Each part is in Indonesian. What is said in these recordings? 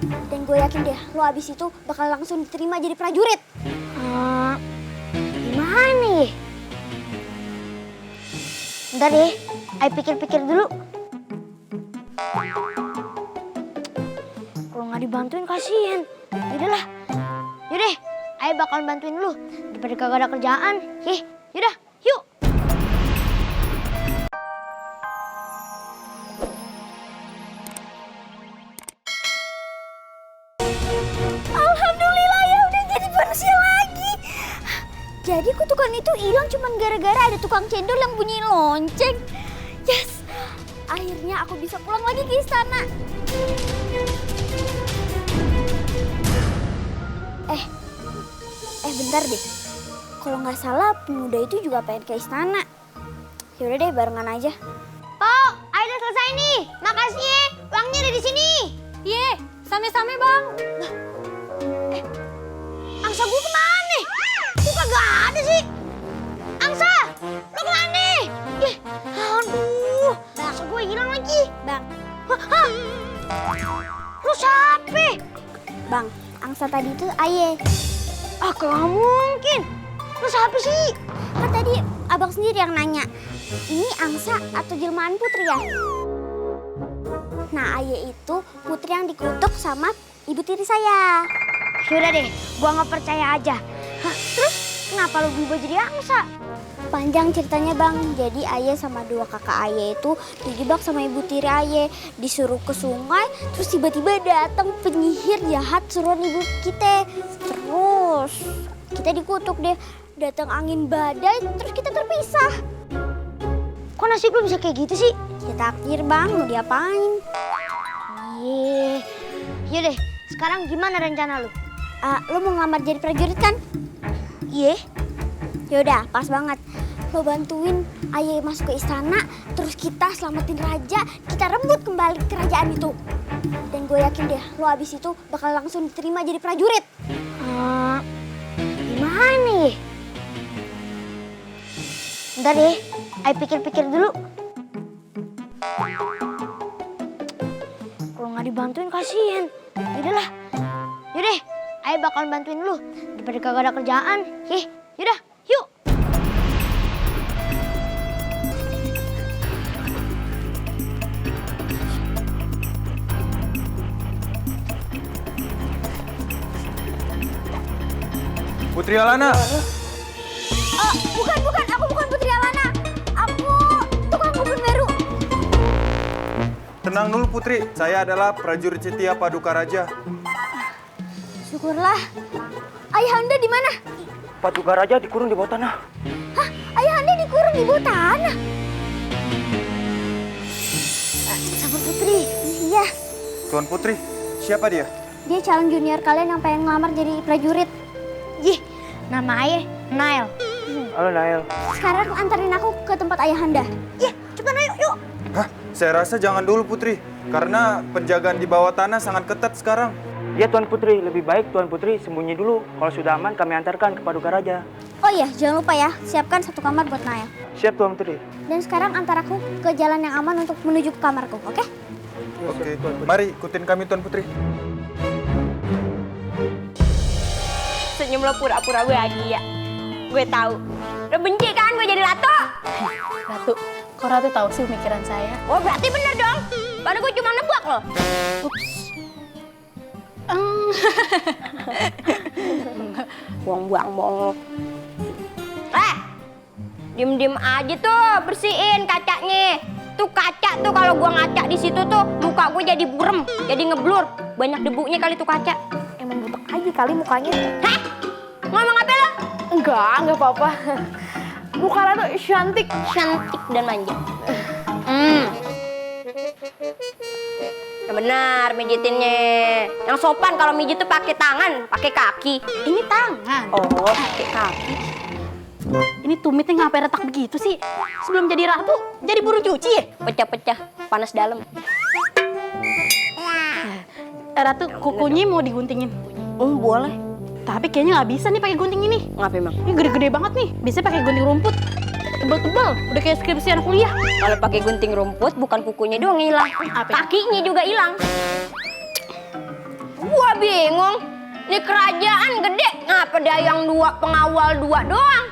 Dan gue yakin deh, lo abis itu bakal langsung diterima jadi prajurit. Gimana nih? Bentar deh, ayo pikir-pikir dulu. Kalau nggak dibantuin kasihan. Yaudahlah, yaudah, ayo bakalan bantuin lu. Daripada kagak ada kerjaan. Yaudah, yuk. Alhamdulillah ya udah jadi manusia lagi. Jadi kutukan itu hilang cuman gara-gara ada tukang cendol yang bunyi lonceng. Yes, akhirnya aku bisa pulang lagi ke istana. Bentar deh. Kalau nggak salah pemuda itu juga pengen ke istana. Yaudah deh barengan aja. Oh, ayo udah selesai nih. Makasih ya, uangnya ada di sini. Ye, same-same bang. Angsa gue kemana? Kok kagak ada sih? Angsa, lo kemana? Aduh, angsa gue hilang lagi. Bang, Hah? Lo siapa? bang, angsa tadi itu Aye. Gak mungkin. Lo siapa sih? Kan tadi abang sendiri yang nanya. Ini angsa atau jelmaan putri ya? Nah, Aye itu putri yang dikutuk sama ibu tiri saya. Yaudah deh, gua nggak percaya aja. Terus kenapa lo berubah jadi angsa? Panjang ceritanya bang, jadi Aye sama dua kakak Aye itu dijebak sama ibu tiri Aye. Disuruh ke sungai, terus tiba-tiba datang penyihir jahat suruhan ibu kita. Terus kita dikutuk deh, datang angin badai, terus kita terpisah. Kok nasib lo bisa kayak gitu sih? Ya takdir bang, mau diapain? Yaudah, sekarang gimana rencana lo? Lo mau ngelamar jadi prajurit kan? Iya. Yaudah, pas banget. Lo bantuin Aye masuk ke istana, terus kita selamatin raja, kita rebut kembali kerajaan itu. Dan gue yakin deh, lo abis itu bakal langsung diterima jadi prajurit. Gimana nih? Bentar deh, ayo pikir-pikir dulu. Kalau nggak dibantuin kasihan. Yaudahlah, yaudah, ayo bakalan bantuin lu. Daripada kagak ada kerjaan. Yaudah, yuk. Putri Alana. Bukan, aku bukan Putri Alana. Aku tukang kebun baru. Tenang dulu Putri, saya adalah prajurit setia Paduka Raja. Syukurlah. Ayahanda di mana? Paduka Raja dikurung di bawah tanah. Hah? Ayahanda dikurung di bawah tanah? Sama Putri. Iya. Tuan Putri, siapa dia? Dia calon junior kalian yang pengen ngelamar jadi prajurit. Nama ayah Nail. Halo Nail. Sekarang antarin aku ke tempat ayahanda. Cepetan ayo, yuk. Hah? Saya rasa jangan dulu Putri, karena penjagaan di bawah tanah sangat ketat sekarang. Ya Tuan Putri, lebih baik Tuan Putri sembunyi dulu. Kalau sudah aman kami antarkan ke Paduka Raja. Oh iya, jangan lupa ya, siapkan satu kamar buat Nail. Siap Tuan Putri. Dan sekarang antar aku ke jalan yang aman untuk menuju ke kamarku, oke? Oke, mari ikutin kami Tuan Putri. Senyum lo pura-pura bahagia. Gue tahu. Lo benci kan gue jadi Ratu? Ratu, kok Ratu tahu sih pemikiran saya? Oh berarti bener dong. Padahal gue cuma nebak lo. Buang-buang mong. Diem-diem aja tuh bersihin kacanya. Tuh kaca tuh kalau gua ngaca di situ tuh muka gue jadi burem, jadi ngeblur. Banyak debunya kali tuh kaca. Emang butek aja kali mukanya. Hah? Ngomong apa lo? Enggak apa-apa. Muka Ratu cantik. Cantik dan manja. Ya benar mijitinnya. Yang sopan kalau mijit tuh pakai tangan, pakai kaki. Ini tangan. Oh, pakai kaki. Ini tumitnya ngapain retak begitu sih? Sebelum jadi ratu, jadi buru cuci ya? Pecah-pecah, panas dalam. Ratu, kukunya mau diguntingin. Boleh. Tapi kayaknya nggak bisa nih pakai gunting ini. Ngapa emang? Ini gede-gede banget nih. Biasanya pakai gunting rumput. Tebal-tebal, udah kayak skripsi anak kuliah. Kalau pakai gunting rumput bukan kukunya doang hilang, kakinya juga hilang. Gua bingung. Ini kerajaan gede, ngapa dayang 2 pengawal 2 doang?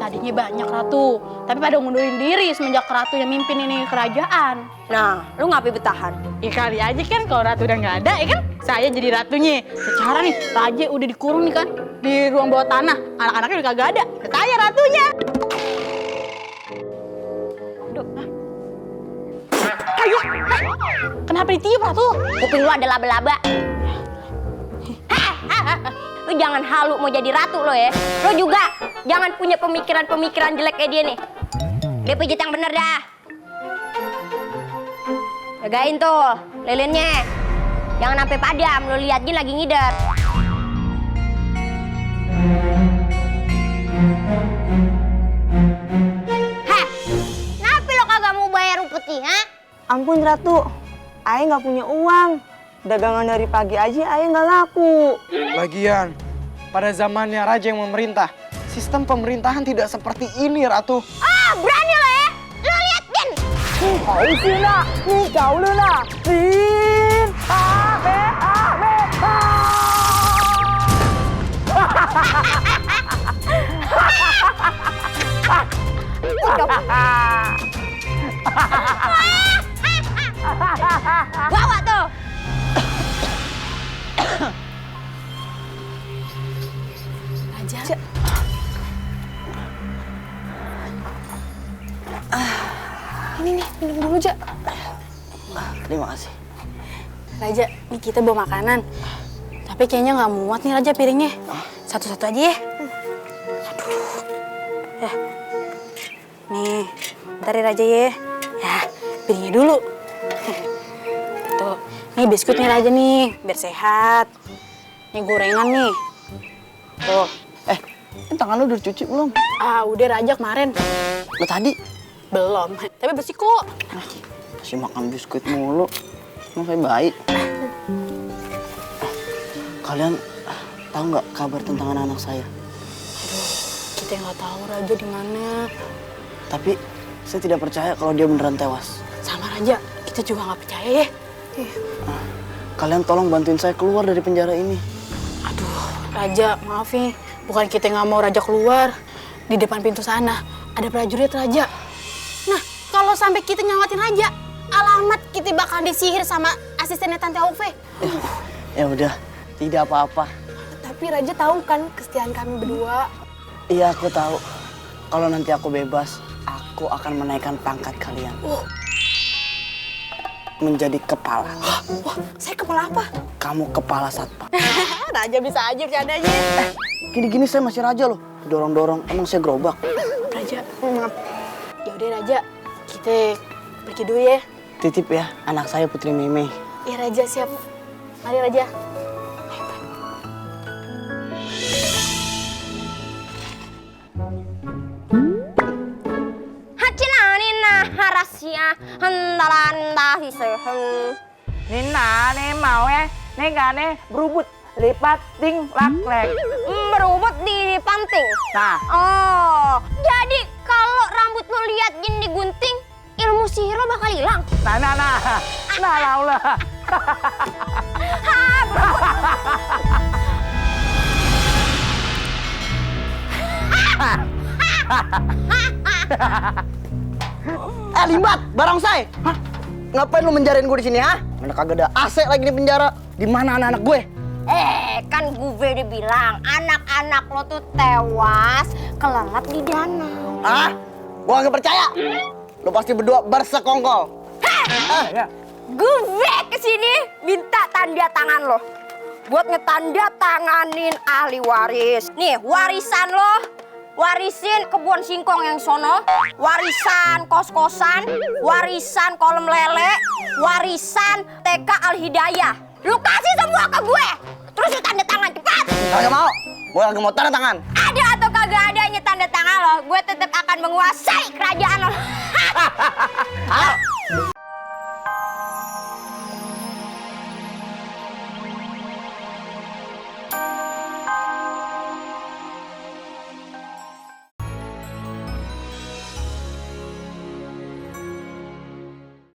Tadinya banyak ratu, tapi pada ngundurin diri semenjak ratu yang mimpin ini kerajaan. Nah, lu ngapain bertahan? Ya kali aja kan kalau ratu udah nggak ada ya kan, saya jadi ratunya. Secara nih, raja udah dikurung nih kan di ruang bawah tanah. Anak-anaknya udah kagak ada. Saya ratunya. Aduh. Ayo. Kenapa ditiup ratu? Kuping lu ada laba-laba. Lu jangan halu mau jadi ratu lo ya. Lo juga jangan punya pemikiran-pemikiran jelek kayak dia nih. Dia pijit yang bener dah. Jagain tuh lilinnya. Jangan sampai padam, lo liat Jin lagi ngider. Heh, kenapa lo kagak mau bayar upeti, ha? Ampun Ratu, Ayah nggak punya uang. Dagangan dari pagi aja Ayah nggak laku. Lagian, pada zamannya raja yang memerintah, sistem pemerintahan tidak seperti ini, Ratu. Ah, berani lo ya? Lo liat Jin. Bawa tuh. Raja. Ini nih, minum dulu, Ja. Terima kasih. Raja, nih kita bawa makanan. Tapi kayaknya nggak muat nih Raja piringnya. Satu-satu aja ya. Aduh. Ya. Nih, bentar ya Raja ya. Ya, piringnya dulu. Tuh, nih biskuit nih Raja nih, biar sehat. Nih gorengan nih. Tuh. Ini tangan lu udah cuci belum? Ah, udah Raja kemarin. Lo tadi Belum, tapi bersih kok. masih makan biskuit mulu. Emang kayak baik. Kalian tahu nggak kabar tentang anak saya? Kita nggak tahu Raja di mana. Tapi saya tidak percaya kalau dia beneran tewas. Sama Raja, kita juga nggak percaya ya. Kalian tolong bantuin saya keluar dari penjara ini. Aduh, Raja, maaf nih. Bukan kita nggak mau Raja keluar. Di depan pintu sana ada prajurit Raja. Nah, kalau sampai kita nyawatin Raja, alamat kita bakal disihir sama asistennya Tante Aufe. Ya udah, tidak apa-apa. Tapi Raja tahu kan kesetiaan kami berdua. Iya, aku tahu. Kalau nanti aku bebas, aku akan menaikkan pangkat kalian. Menjadi kepala. Wah, saya kepala apa? Kamu kepala satpam. Raja bisa aja bercandanya. Gini-gini saya masih raja loh. Dorong-dorong, emang saya gerobak. Raja, maaf. Ya udah Raja, kita pergi dulu ya. Titip ya, anak saya Putri Meme. Ya Raja, siap. Mari Raja. Hacilanina harasia hendalanda hisehem. Nina, nih mau ya, nih gak nih berubut, lipat, ting, lak. Berubut di panting. Nah, Oh, jadi kalau rambut lo liat Jin digunting, ilmu sihir lo bakal hilang. nah, laulah. Limbat, barongsai. Hah? Ngapain lu menjarain gue di sini, ha? Mana kagak ada AC lagi di penjara. Di mana anak-anak gue? Kan gue udah bilang anak-anak lo tuh tewas kelelap di danau. Ah, gua nggak percaya. Lu pasti berdua bersekongkol. Gue kesini minta tanda tangan lo buat ngetanda tanganin ahli waris. Nih warisan lo, warisin kebun singkong yang sono, warisan kos-kosan, warisan kolam lele, warisan TK Al Hidayah. Lu kasih semua ke gue, terus lu tanda tangan cepat. Kagak mau. Gua lagi mau tanda tangan. Ada atau kagak adanya tanda tangan lo, gue tetap akan menguasai kerajaan lo.